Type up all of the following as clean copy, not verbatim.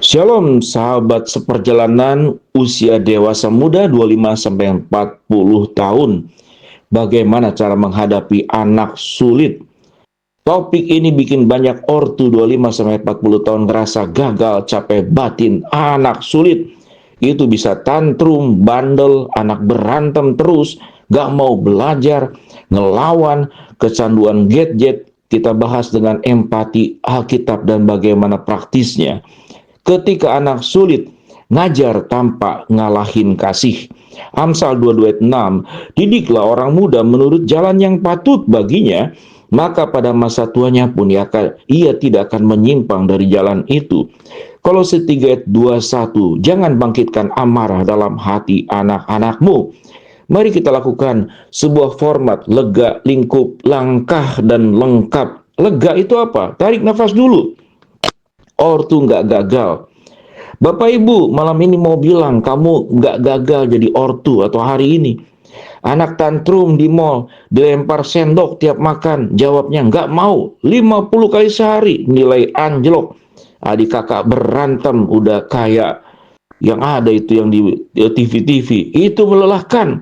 Shalom sahabat seperjalanan usia dewasa muda 25-40 tahun. Bagaimana cara menghadapi anak sulit? Topik ini bikin banyak ortu 25-40 tahun ngerasa gagal, capek batin, anak sulit. Itu bisa tantrum, bandel, anak berantem terus, gak mau belajar, ngelawan, kecanduan gadget. Kita bahas dengan empati Alkitab dan bagaimana praktisnya. Ketika anak sulit, ngajar tanpa ngalahin kasih. Amsal 22:6, didiklah orang muda menurut jalan yang patut baginya, maka pada masa tuanya pun ia tidak akan menyimpang dari jalan itu. Kolose 3:21, jangan bangkitkan amarah dalam hati anak-anakmu. Mari kita lakukan sebuah format lega, lingkup, langkah, dan lengkap. Lega itu apa? Tarik nafas dulu. Ortu nggak gagal. Bapak Ibu, malam ini mau bilang kamu nggak gagal jadi ortu atau hari ini. Anak tantrum di mall, dilempar sendok tiap makan, jawabnya nggak mau, 50 kali sehari, nilai anjlok. Adik kakak berantem, udah kayak yang ada itu yang di TV-TV. Itu melelahkan,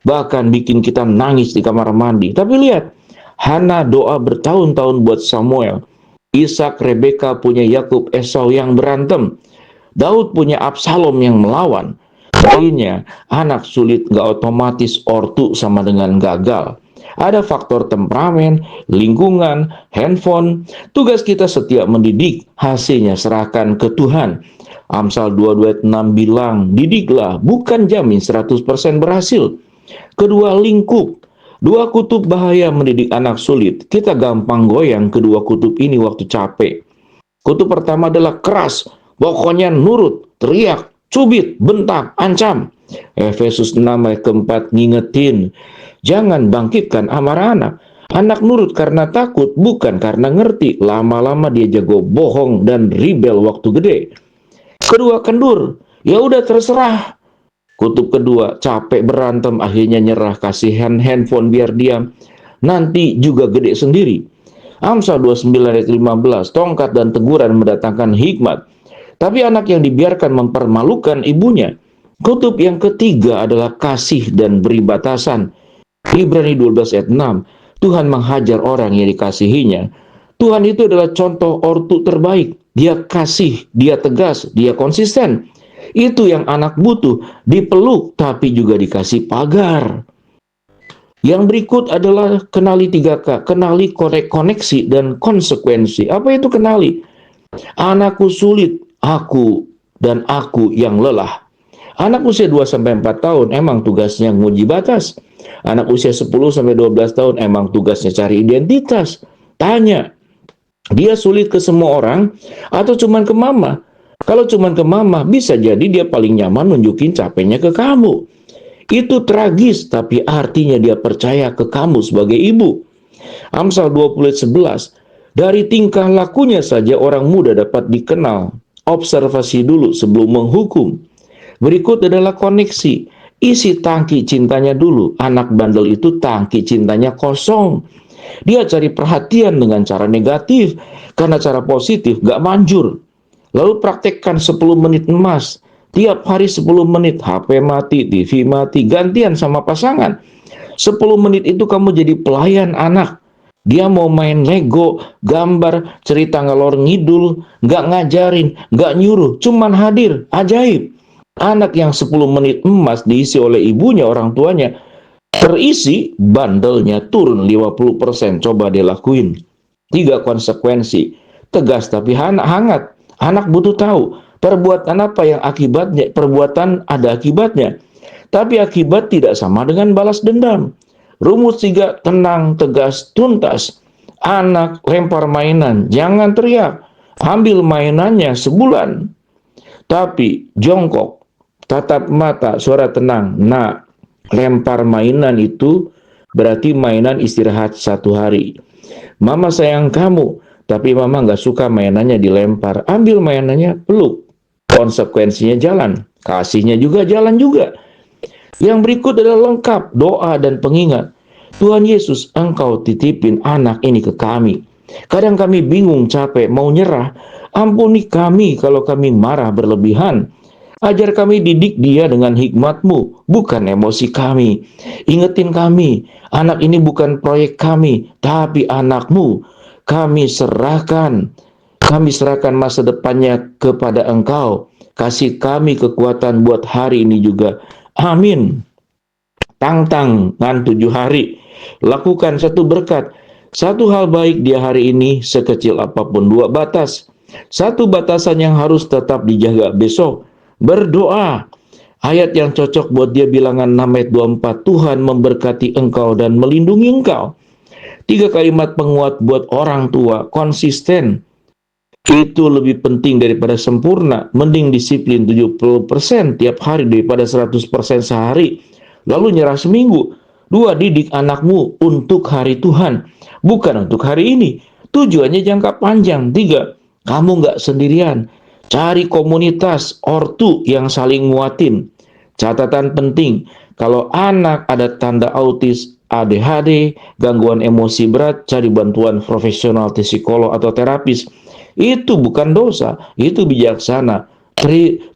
bahkan bikin kita nangis di kamar mandi. Tapi lihat, Hana doa bertahun-tahun buat Samuel. Ishak, Rebeka punya Yakub, Esau yang berantem. Daud punya Absalom yang melawan. Lainnya, anak sulit gak otomatis ortu sama dengan gagal. Ada faktor temperamen, lingkungan, handphone. Tugas kita setiap mendidik, hasilnya serahkan ke Tuhan. Amsal 2:26 bilang, didiklah bukan jamin 100% berhasil. Kedua, lingkup. Dua kutub bahaya mendidik anak sulit. Kita gampang goyang kedua kutub ini waktu capek. Kutub pertama adalah keras, pokoknya nurut, teriak, cubit, bentak, ancam. Efesus 6 ayat keempat ngingetin, jangan bangkitkan amarah anak. Anak nurut karena takut, bukan karena ngerti. Lama-lama dia jago bohong dan rebel waktu gede. Kedua, kendur. Ya udah terserah. Kutub kedua, capek berantem, akhirnya nyerah, kasih handphone biar diam. Nanti juga gede sendiri. Amsal 29 ayat 15, tongkat dan teguran mendatangkan hikmat. Tapi anak yang dibiarkan mempermalukan ibunya. Kutub yang ketiga adalah kasih dan beri batasan. Ibrani 12 ayat 6, Tuhan menghajar orang yang dikasihinya. Tuhan itu adalah contoh ortu terbaik. Dia kasih, dia tegas, dia konsisten. Itu yang anak butuh, dipeluk tapi juga dikasih pagar. Yang berikut adalah kenali 3K, kenali koneksi dan konsekuensi. Apa itu kenali? Anakku sulit, aku yang lelah. Anak usia 2-4 tahun emang tugasnya nguji batas. Anak usia 10-12 tahun emang tugasnya cari identitas. Tanya, dia sulit ke semua orang atau cuman ke mama? Kalau cuman ke mama, bisa jadi dia paling nyaman nunjukin capeknya ke kamu. Itu tragis, tapi artinya dia percaya ke kamu sebagai ibu. Amsal 20:11, dari tingkah lakunya saja orang muda dapat dikenal. Observasi dulu sebelum menghukum. Berikut adalah koneksi. Isi tangki cintanya dulu. Anak bandel itu tangki cintanya kosong. Dia cari perhatian dengan cara negatif, karena cara positif gak manjur. Lalu praktekkan 10 menit emas. Tiap hari 10 menit, HP mati, TV mati, gantian sama pasangan. 10 menit itu kamu jadi pelayan anak. Dia mau main Lego, gambar, cerita ngalor ngidul, nggak ngajarin, nggak nyuruh, cuman hadir, ajaib. Anak yang 10 menit emas diisi oleh ibunya, orang tuanya, terisi, bandelnya turun 50%. Coba dilakuin. 3 konsekuensi. Tegas tapi hangat. Anak butuh tahu perbuatan apa yang akibatnya, perbuatan ada akibatnya. Tapi akibat tidak sama dengan balas dendam. Rumus 3, tenang, tegas, tuntas. Anak lempar mainan, jangan teriak. Ambil mainannya sebulan. Tapi jongkok, tatap mata, suara tenang. Nah, lempar mainan itu berarti mainan istirahat 1 hari. Mama sayang kamu, tapi mama nggak suka mainannya dilempar. Ambil mainannya, peluk. Konsekuensinya jalan. Kasihnya juga jalan juga. Yang berikut adalah lengkap, doa dan pengingat. Tuhan Yesus, Engkau titipin anak ini ke kami. Kadang kami bingung, capek, mau nyerah. Ampuni kami kalau kami marah berlebihan. Ajar kami didik dia dengan hikmat-Mu, bukan emosi kami. Ingetin kami, anak ini bukan proyek kami, tapi anak-Mu. Kami serahkan masa depannya kepada Engkau. Kasih kami kekuatan buat hari ini juga. Amin. Tantangan 7 hari. Lakukan satu berkat. Satu hal baik dia hari ini, sekecil apapun. 2 batas. Satu batasan yang harus tetap dijaga besok. Berdoa. Ayat yang cocok buat dia bilangan 6 ayat 24. Tuhan memberkati engkau dan melindungi engkau. 3 kalimat penguat buat orang tua. Konsisten. Itu lebih penting daripada sempurna. Mending disiplin 70% tiap hari daripada 100% sehari. Lalu nyerah seminggu. 2, didik anakmu untuk hari Tuhan, bukan untuk hari ini. Tujuannya jangka panjang. 3, kamu nggak sendirian. Cari komunitas ortu yang saling nguatin. Catatan penting, kalau anak ada tanda autis, ADHD, gangguan emosi berat, cari bantuan profesional psikolog atau terapis. Itu bukan dosa, itu bijaksana.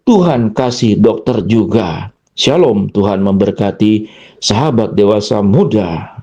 Tuhan kasih dokter juga. Shalom, Tuhan memberkati sahabat dewasa muda.